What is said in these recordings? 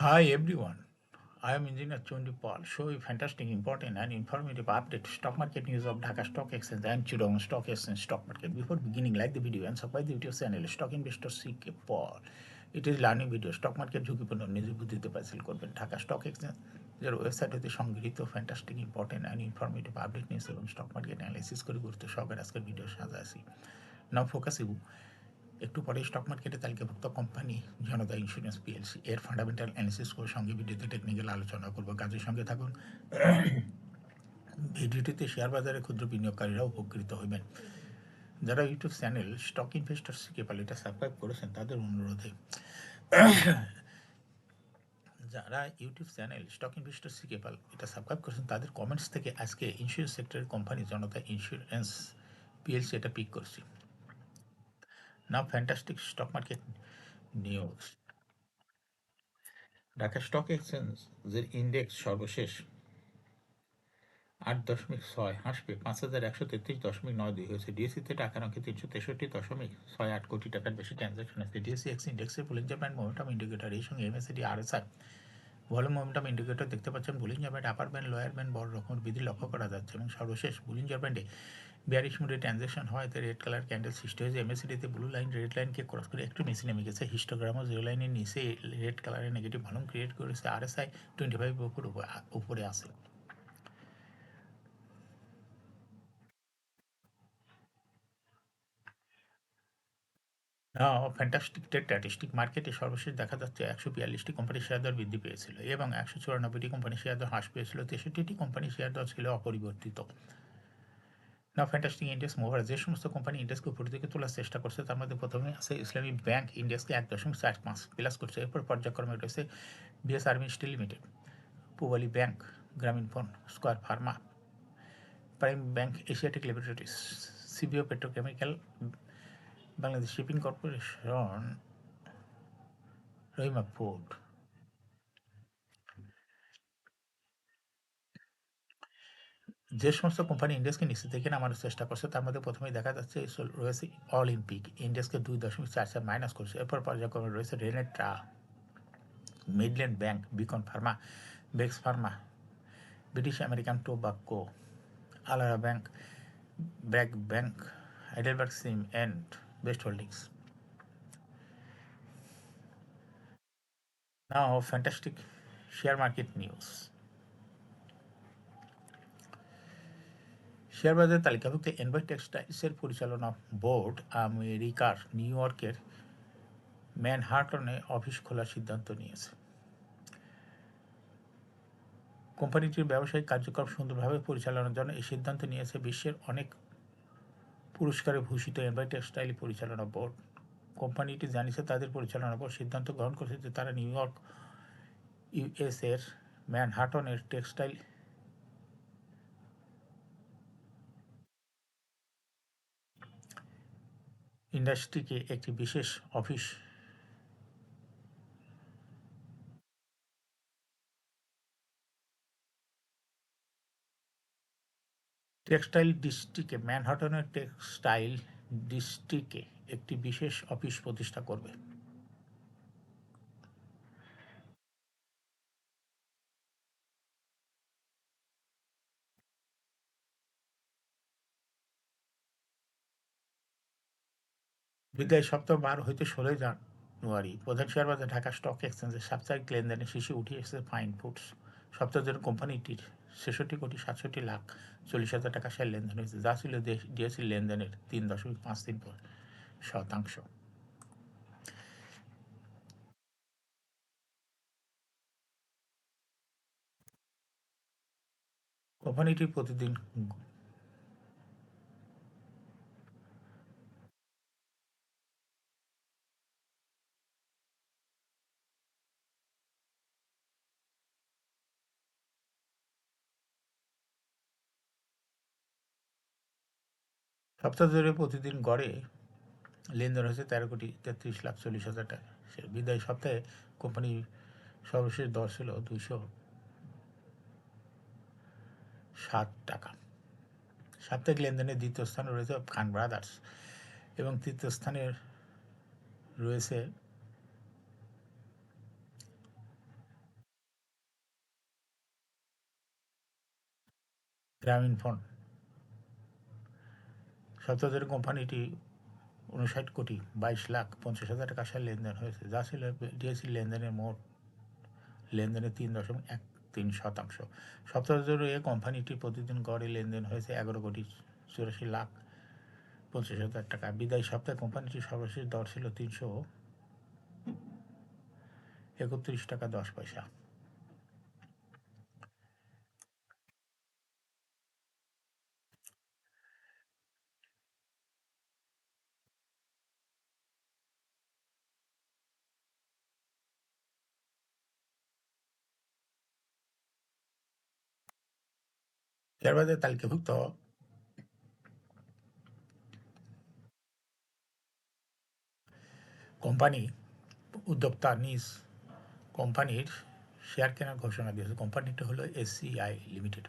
Hi everyone, I am Engineer Chundi Paul. Show you fantastic, important, and informative update stock market news of Dhaka Stock Exchange and Chittagong Stock Exchange stock market. Before beginning, like the video and subscribe the YouTube channel Stock Investor CK Paul. It is learning video. Stock market ঝুঁকিপূর্ণ নিজের বুদ্ধিতে পাইসেল করবেন Dhaka stock exchange এর website হতে সংগৃহীত fantastic important and informative update news এবং stock market analysis করে গুরুত্ব সহকারে আজকের ভিডিও সাজা আছি নাও ফোকাস ইবু একটু পরে স্টক মার্কেটে তালিকাভুক্ত কোম্পানি জনতা ইন্স্যুরেন্স পিএলসি এর ফান্ডামেন্টাল অ্যানালিসিস করে সঙ্গে ভিডিওতে টেকনিক্যাল আলোচনা করব কাজের সঙ্গে থাকুন ভিডিওটিতে শেয়ার বাজারে ক্ষুদ্র বিনিয়োগকারীরা উপকৃত হবেন যারা ইউটিউব চ্যানেল স্টক ইনভেস্টর শিখে পাল এটা সাবস্ক্রাইব করেছেন তাদের অনুরোধে যারা ইউটিউব চ্যানেল স্টক ইনভেস্টর শিখে পাল এটা সাবস্ক্রাইব করেছেন তাদের কমেন্টস থেকে আজকে ইন্স্যুরেন্স সেক্টরের কোম্পানি জনতা ইন্স্যুরেন্স পিএলসি এটা পিক করছি now fantastic stock market news Dhaka stock এক্সচেঞ্জের ইন্ডেক্স সর্বশেষ 8.6 হ্রাস পেয়ে 5,133.92 হয়েছে। ডিএসসিতে টাকার অঙ্কে 363.68 কোটি টাকার বেশি ট্রানজাকশন আছে। ডিএসসি এক্স ইন্ডেক্সের বুলিঞ্জার ব্যান্ড মোমেন্টাম ইন্ডিকেটর এই সঙ্গে MACD RSI volume momentum indicator দেখতে পাচ্ছেন। Bollinger band upper band lower band বড় রকমের বৃদ্ধি লক্ষ্য করা যাচ্ছে এবং সর্বশেষ বুলিঞ্জার ব্যান্ডে বিয়ারিশ মুডে ট্রানজাকশন হওয়াতে রেড কালার ক্যান্ডেল সৃষ্টি হয়েছে। এমএসিডিতে ব্লু লাইন রেড লাইনকে ক্রস করে একটু নিচে নেমে গেছে। হিস্টোগ্রামও জিরো লাইনের নিচে রেড কালারের নেগেটিভ ভলিউম ক্রিয়েট করেছে। আরএসআই 25 উপরে আছে। ফ্যান্টাস্টিক স্ট্যাটিস্টিক মার্কেটে সর্বশেষ দেখা যাচ্ছে 142টি কোম্পানির শেয়ার দর বৃদ্ধি পেয়েছিল এবং 194টি কোম্পানির শেয়ার দর হ্রাস পেয়েছিল। 63টি কোম্পানির শেয়ার দর ছিল অপরিবর্তিত। ফ্যান্টাস্টিক ইন্ডেক্স মুভার যে সমস্ত কোম্পানি ইন্ডেক্সকে উপর দিকে তোলার চেষ্টা করছে তার মধ্যে প্রথমে আছে ইসলামী ব্যাংক ইন্ডেক্সকে 1.45 প্লাস করছে। এরপর পর্যায়ক্রমে রয়েছে BSRM steel limited, Pubali bank, Grameen phone, square pharma, prime bank Asiatic limited, CVO petrochemical, Bangladesh shipping corporation, Rahima food. যে সমস্ত কোম্পানি ইন্ডেক্সকে নিচে থেকে নামানোর চেষ্টা করছে তার মধ্যে প্রথমেই দেখা যাচ্ছে রয়েছে অলিম্পিক ইন্ডেক্সকে 2.44 মাইনাস করছে। এরপর পর্যায়ক্রমে রয়েছে Renata, Midland bank, Beacon pharma, Bex pharma, British American tobacco, আলারা ব্যাংক, ব্র্যাক ব্যাংক, হাইডেলবার্গ সিম and best holdings. Now fantastic share market news. Share বাজারে তালিকাভুক্ত এনভাই টেক্সটাইলসের পরিচালনা বোর্ড আমেরিকার নিউ ইয়র্কের ম্যানহাটনে অফিস খোলার সিদ্ধান্ত নিয়েছে। কোম্পানিটির ব্যবসায়িক কার্যক্রম সুন্দরভাবে পরিচালনার জন্য এই সিদ্ধান্ত নিয়েছে বিশ্বের অনেক পুরস্কারে ভূষিত এনভাই টেক্সটাইল পরিচালনা বোর্ড। কোম্পানিটি জানিয়েছে তাদের পরিচালনা বোর্ড সিদ্ধান্ত গ্রহণ করেছে যে তারা নিউ ইয়র্ক ইউএস এর ম্যানহাটনের টেক্সটাইল ইন্ডাস্ট্রিকে একটি বিশেষ অফিস টেক্সটাইল ডিস্ট্রিক্টে ম্যানহাটনের টেক্সটাইল ডিস্ট্রিক্টে একটি বিশেষ অফিস প্রতিষ্ঠা করবে। বিদায় সপ্তাহ 12 হইতে 16 জানুয়ারি প্রধান শেয়ার বাজার ঢাকা স্টক এক্সচেঞ্জের সাপ্তাহিক লেনদেনে শীর্ষে উঠে এসেছে ফাইন ফুডস। সপ্তাহ জুড়ে কোম্পানিটির 66,67,40,000 টাকা শেয়ার লেনদেন হয়েছে, যা ছিল ডিএসসি লেনদেনের 3.53%। কোম্পানিটি প্রতিদিন সপ্তাহ জুড়ে প্রতিদিন গড়ে লেনদেন হয়েছে 13,33,40,000 টাকা। বিদায় সপ্তাহে কোম্পানির সর্বশেষ দর ছিল 207 টাকা। সাপ্তাহিক লেনদেনের দ্বিতীয় স্থানে রয়েছে খান ব্রাদার্স এবং তৃতীয় স্থানে রয়েছে গ্রামীণ ফোন সপ্তাহে কোম্পানিটি 59 কোটি 22,50,000 টাকা শেয়ার লেনদেন হয়েছে, যা ছিল ডিএসসি লেনদেনের মোট লেনদেনের 3.13%। সপ্তাহ জুড়ে কোম্পানিটি প্রতিদিন গড়ে লেনদেন হয়েছে 11,84,50,000 টাকা। বিদায়ী সপ্তাহে কোম্পানিটির সর্বশেষ দর ছিল 331.10 টাকা। শেয়ার বাজারে তালিকাভুক্ত কোম্পানি উদ্যোক্তা নিজ কোম্পানির শেয়ার কেনার ঘোষণা দিয়েছে। কোম্পানিটি হলো এসিআই লিমিটেড।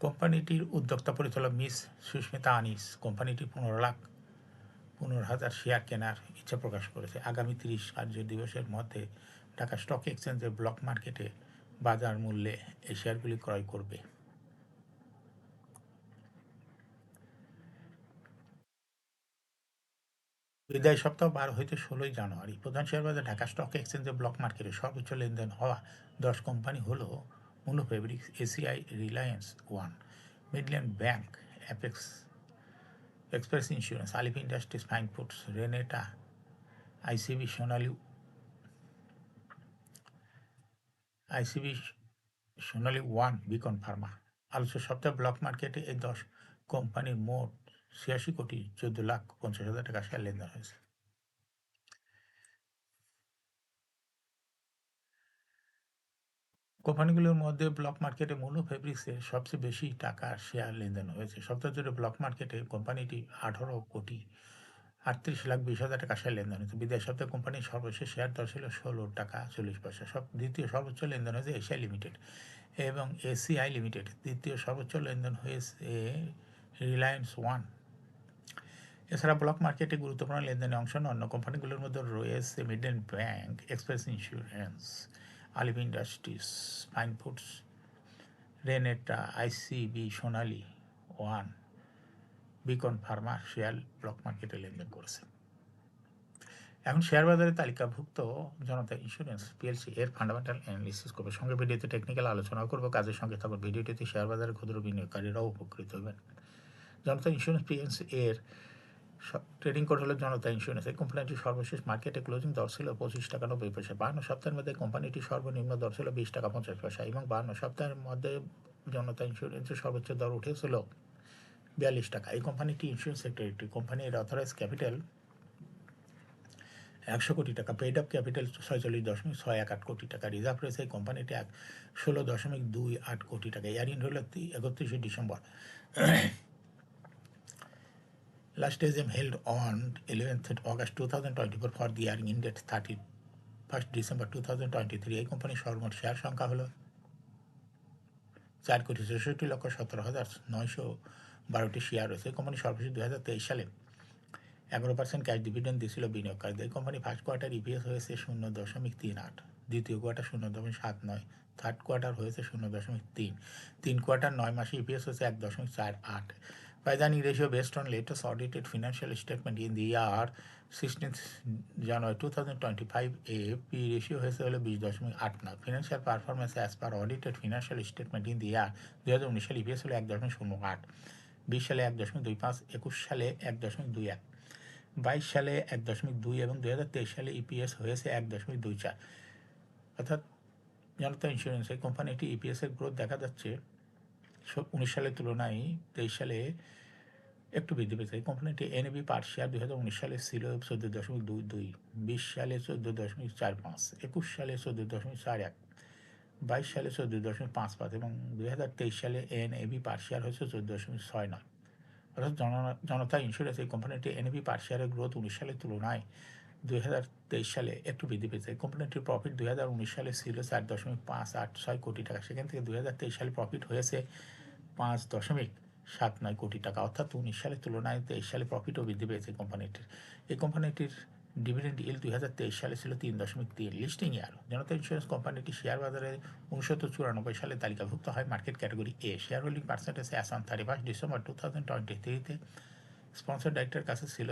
কোম্পানিটির উদ্যোক্তা পরিচালক মিস সুস্মিতা আনিস কোম্পানিটি 15,00,000 শেয়ার কেনার ইচ্ছা প্রকাশ করেছে। আগামী 30 কার্য দিবসের মধ্যে ঢাকা স্টক এক্সচেঞ্জের ব্লক মার্কেটে বাজার মূল্যে এই শেয়ারগুলি ক্রয় করবে। বিদায় সপ্তাহ 12 হইতে 16 জানুয়ারি প্রধান শেয়ার বাজার ঢাকা স্টক এক্সচেঞ্জের ব্লক মার্কেটে সর্বোচ্চ লেনদেন হওয়া 10 কোম্পানি হল Monno fabrics, ACI, reliance one, Midland bank, Apex express insurance, Alif industries, fine foods, Renata, ICB Sonali one, Beacon pharma. আলোচ্য সপ্তাহে ব্লক মার্কেটে এই 10 কোম্পানির মোট 86,14,50,000 টাকা শেয়ার লেনদেন হয়েছে। কোম্পানিগুলোর মধ্যে ব্লক মার্কেটে মুনু ফেব্রিক্সের সবচেয়ে বেশি টাকার শেয়ার লেনদেন হয়েছে। সপ্তাহ জুড়ে ব্লক মার্কেটে কোম্পানিটি 18,38,20,000 টাকা শেয়ার লেনদেন হয়েছে। বিদায় সপ্তাহে কোম্পানির সর্বশেষ শেয়ার দর ছিল 16 টাকা 40 পয়সা। দ্বিতীয় সর্বোচ্চ লেনদেন হয়েছে এশিয়া লিমিটেড এবং এসিআই লিমিটেড। দ্বিতীয় সর্বোচ্চ লেনদেন হয়েছে রিলায়েন্স ওয়ান। এছাড়া ব্লক মার্কেটে গুরুত্বপূর্ণ লেনদেনে অংশ নেন অন্য কোম্পানিগুলোর মধ্যে রয়েছে Midland bank, express insurance, Alif industries, fine foods, Renata, ICB Sonali one, Beacon pharma share block মার্কেটে লেনদেন করেছে। এখন শেয়ার বাজারে তালিকাভুক্ত জনতা ইন্স্যুরেন্স পিএলসি এর ফান্ডামেন্টাল অ্যানালিসিস করবে। সঙ্গে ভিডিওতে টেকনিক্যাল আলোচনা করবো। কাজের সঙ্গে থাকুন। ভিডিওটিতে শেয়ার বাজারে ক্ষুদ্র বিনিয়োগকারীরাও উপকৃত হবেন। জনতা ইন্স্যুরেন্স পিএলসি এর ট্রেডিং কোড হলো জনতা ইন্স্যুরেন্স। এই কোম্পানিটির সর্বশেষ মার্কেটে ক্লোজিং দর ছিল 25 টাকা 90 পয়সা। 52 সপ্তাহের মধ্যে কোম্পানিটির সর্বনিম্ন দর ছিল 20 টাকা 50 পয়সা এবং 52 সপ্তাহের মধ্যে জনতা ইন্স্যুরেন্সের সর্বোচ্চ দর উঠেছিল 42 টাকা। এই কোম্পানিটি ইন্স্যুরেন্স সেক্টর একটি কোম্পানি। এর অথরাইজ ক্যাপিটাল 100 কোটি টাকা। পেইড আপ ক্যাপিটাল 46.618 কোটি টাকা। রিজার্ভ রয়েছে এই কোম্পানিটি 16.28 কোটি টাকা। ইয়ারিং হল 31 December. Last AGM held on 11th August 2024 for the year ended 31st December 2023। এই কোম্পানির সর্বমোট শেয়ার সংখ্যা হলো 4,64,17,912টি শেয়ার রয়েছে। এই কোম্পানি সর্বশেষ 2023 সালে 11% ক্যাশ ডিভিডেন্ড দিয়েছিল বিনিয়োগকারীদের। এই কোম্পানি ফার্স্ট কোয়ার্টার ইপিএস হয়েছে 0.38, দ্বিতীয় কোয়ার্টার 0.79, থার্ড কোয়ার্টার হয়েছে 0.3, তিন কোয়ার্টার 9 মাসে ইপিএস হয়েছে 1.48। Paying ratio based on latest audited financial statement in the year 16th January 2025 a P ratio হয়েছে হলো 20.89। Financial performance as per audited financial statement in the year 2019 সালে EPS হলো 1.08, 20 সালে 1.25, 21 সালে 1.21, 22 সালে 1.2 এবং 2023 সালে ইপিএস হয়েছে 1.24। অর্থাৎ জনতা ইন্স্যুরেন্স এই কোম্পানিটি ইপিএসের গ্রোথ দেখা যাচ্ছে 19 সালের তুলনায় 23 সালে একটু বৃদ্ধি পেয়েছে। এই কোম্পানিটি এনএবি পার শেয়ার 2019 সালে ছিল 14.22, 20 সালে 14.45, 21 সালে 14.41, 22 সালে 14.55 এবং 2023 সালে এনএবি পার শেয়ার হয়েছে 14.69। অর্থাৎ জনতা ইন্স্যুরেন্স এই কোম্পানিটি এনএবি পার শেয়ারের গ্রোথ 19 সালের তুলনায় 2023 সালে একটু বৃদ্ধি পেয়েছে। এই কোম্পানিটির প্রফিট 2019 সালে ছিল 4.586 কোটি টাকা। সেখান থেকে 2023 সালে প্রফিট হয়েছে 5.79 কোটি টাকা। অর্থাৎ 19 সালের তুলনায় 23 সালে প্রফিটও বৃদ্ধি পেয়েছে কোম্পানিটির। এই কোম্পানিটির ডিভিডেন্ড ইল 2023 সালে ছিল 3.3। লিস্টিং ইয়ার জনতা ইন্স্যুরেন্স কোম্পানিটি শেয়ার বাজারে 1994 সালে তালিকাভুক্ত হয় market category A. Share holding percentage as on 31 December 2023-তে স্পন্সর ডাইরেক্টরের কাছে ছিল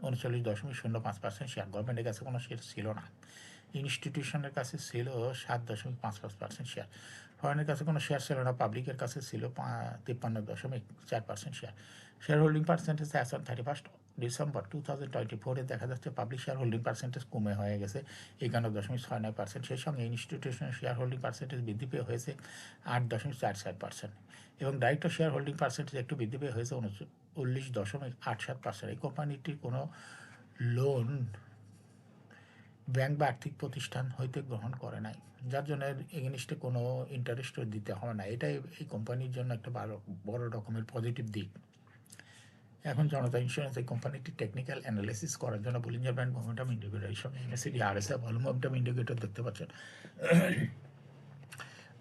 39.05% শেয়ার। গভর্নমেন্টের কাছে কোনো শেয়ার ছিল না। ইনস্টিটিউশনের কাছে ছিল 7.55% শেয়ার। ফরেনের কাছে কোনো শেয়ার ছিল না। পাবলিকের কাছে ছিল 53.4% share. Share holding percentage as on 31 December 2024-এ দেখা যাচ্ছে পাবলিক শেয়ার হোল্ডিং পার্সেন্টেজ কমে হয়ে গেছে 51.69%। সেই সঙ্গে ইনস্টিটিউশনের শেয়ার হোল্ডিং পার্সেন্টেজ বৃদ্ধি পেয়ে হয়েছে 8.44%। এবং ডাইরেক্ট শেয়ার হোল্ডিং পার্সেন্টেজ একটু বৃদ্ধি পেয়ে হয়েছে 19.87%। এই কোম্পানিটির কোনো লোন ব্যাংক বা আর্থিক প্রতিষ্ঠান হইতে গ্রহণ করে নাই, যার জন্য এগেনিস্টে কোনো ইন্টারেস্টও দিতে হয় না। এটাই এই কোম্পানির জন্য একটা বড় রকমের পজিটিভ দিক। এখন জনতা ইন্স্যুরেন্স এই কোম্পানিটি টেকনিক্যাল অ্যানালিসিস করার জন্য বুলিঞ্জার ব্যান্ড মোমেন্টাম ইন্ডিকেটর এই সঙ্গে এমএসিডি আরএসআই মোমেন্টাম ইন্ডিকেটর দেখতে পাচ্ছেন।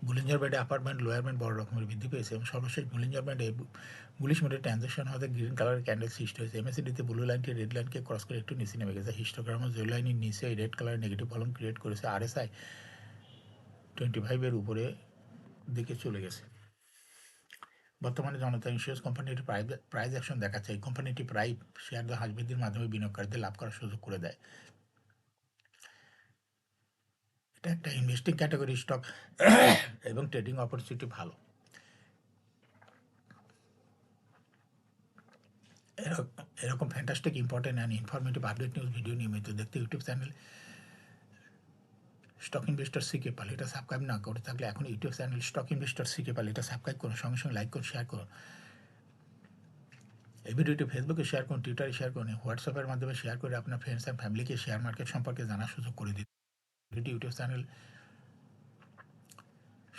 বুলিঞ্জার ব্যান্ডে আপার ব্যান্ড লোয়ার ব্যান্ড বড় রকমের বৃদ্ধি পেয়েছে এবং সর্বশেষ বুলিঞ্জার ব্যান্ডে বুলিশ মোডে ট্রানজ্যাকশন হতে গ্রিন কালারের ক্যান্ডেল সৃষ্টি হয়েছে। এমএসিডিতে ব্লু লাইনটি রেড লাইনকে ক্রস করে একটু নিচে নেমে গেছে। হিস্টোগ্রামে জেল লাইনের নিচে এই রেড কালার নেগেটিভ কলম ক্রিয়েট করেছে। আরএসআই 25-এর উপরে দিকে চলে গেছে। বর্তমানে জনতা ইন্স্যুরেন্স কোম্পানিটি প্রাইজ অ্যাকশন দেখাচ্ছে। এই কোম্পানিটি প্রায় শেয়ার দর হ্রাস বৃদ্ধির মাধ্যমে বিনিয়োগকারীদের লাভ করার সুযোগ করে দেয়। এটা একটা ইনভেস্টিং ক্যাটাগরি স্টক এবং ট্রেডিং অপরচুনিটি ভালো। এরকম fantastic important and informative update news video নিয়মিত দেখতে YouTube channel stock investor সিকে Pal এটা সাবস্ক্রাইব না করে থাকলে এখন YouTube channel stock investor সিকে Pal এটা সাবস্ক্রাইব করুন, সঙ্গে সঙ্গে লাইক করুন, শেয়ার করুন। এই ভিডিওটি ফেসবুকে শেয়ার করুন, টুইটারে শেয়ার করুন, হোয়াটসঅ্যাপের মাধ্যমে শেয়ার করে আপনার ফ্রেন্ডস অ্যান্ড ফ্যামিলিকে শেয়ার মার্কেট সম্পর্কে জানার সুযোগ করে দিন। YouTube channel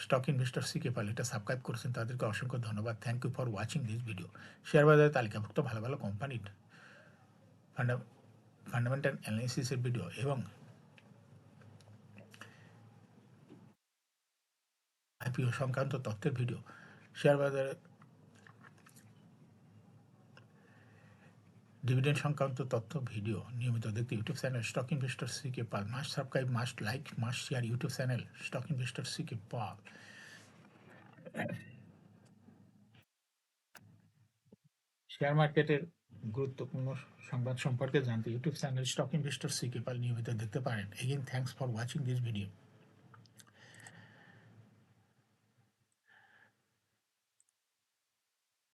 stock investor সিকে Pal এটা সাবস্ক্রাইব করেছেন তাদেরকে অসংখ্য ধন্যবাদ। Thank you for watching this video. Share বাজারে তালিকাভুক্ত ভালো ভালো কোম্পানির ফান্ডামেন্টাল অ্যানালিসিসের ভিডিও এবং আইপিও সংক্রান্ত তথ্যের ভিডিও, শেয়ার বাজারে ডিভিডেন্ড সংক্রান্ত তথ্য ভিডিও নিয়মিত দেখতে YouTube channel stock investor সিকে Pal must subscribe, must like, must share YouTube channel stock investor সিকে Pal. Share মার্কেটের গুরুত্বপূর্ণ সংবাদ সম্পর্কে জানতে YouTube channel stock investor সিকে Pal নিয়মিত দেখতে পারেন। Again thanks for watching this video.